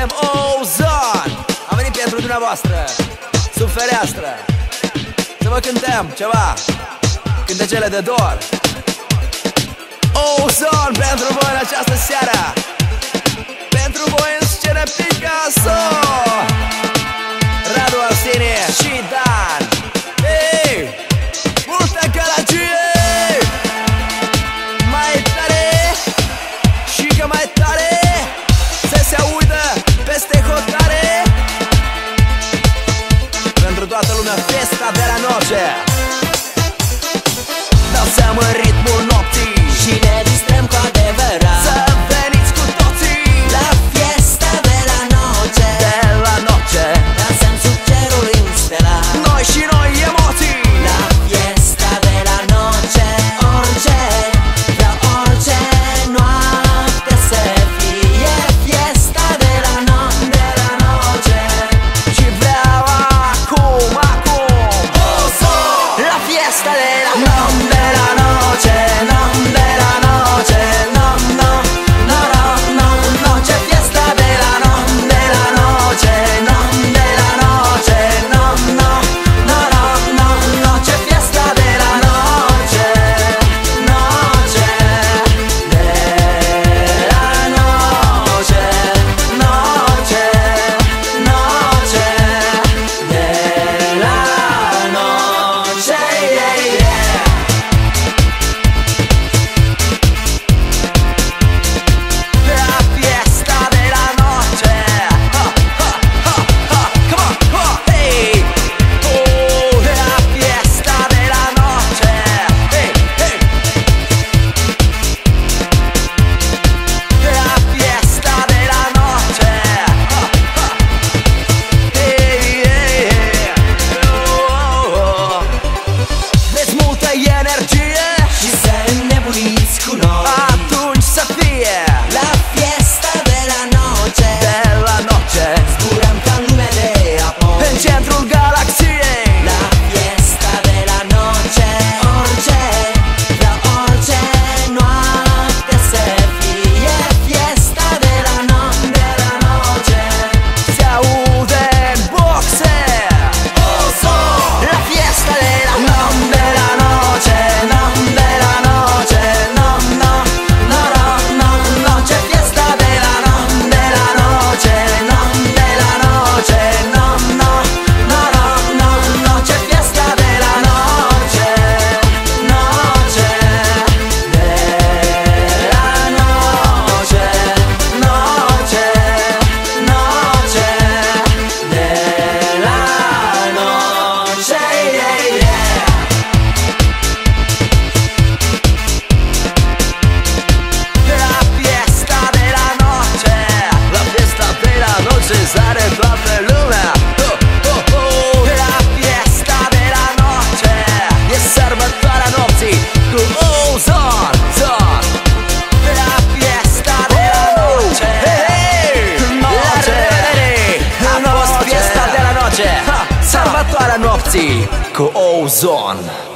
suntem Ozone. Am venit pentru dumneavoastră sub fereastră să vă cântăm ceva, cântecele de dor. Ozone pentru voi în această seară, pentru voi în scenă Picasso, Radu Arsenie și Dan. Hey, multă gălăgie, mai tare și că mai tare să se audă peste hotare. Pentru toată lumea festa de la noche, dansăm în ritmul nopții și ne distrăm cu adevărat. Să veniți cu toții la fiesta de la noche, de la noche. dansăm sub cerul înstelat. Noi și noi emoții La fiesta de la noche, orice, vreau orice noapte să fie fiesta de la noche. și vreau acum, acum Ozone! la fiesta de la De la noche, de la noche, noche, fiesta de la noche, de la noche, noche, fiesta de la noche, noche, de la noche, noche, de la noche, La fiesta de la noche. Ha, ha, ha, ha. Come on, come on, hey. Oh, la fiesta de la noche. Hey, hey. La fiesta de la noche. Ha, ha. Hey, hey, hey. Oh, oh. Veți multă energie și să înnebuniți cu noi. atunci să fie La fiesta de la noche, de la noche. zburăm ca în lume de apoi. În centrul galaxiei La fiesta de la noche, orice, vreau orice noapte să fie fiesta de la noche. se aude în boxe Ozone! la fiesta de la De la noche, de la noche, noche, fiesta de la noche, de la noche, noche, fiesta de la noche, noche, de la noche, noche, de la noche, la fiesta de la noche. La fiesta de la noche sare toată lumea. Oh, oh, oh. La fiesta de la noche e sărbătoarea nopții cu Ozone, Zone. La fiesta de la noche. Hey, la revedere. A fost fiesta de la noche, sărbătoarea nopții cu Ozone.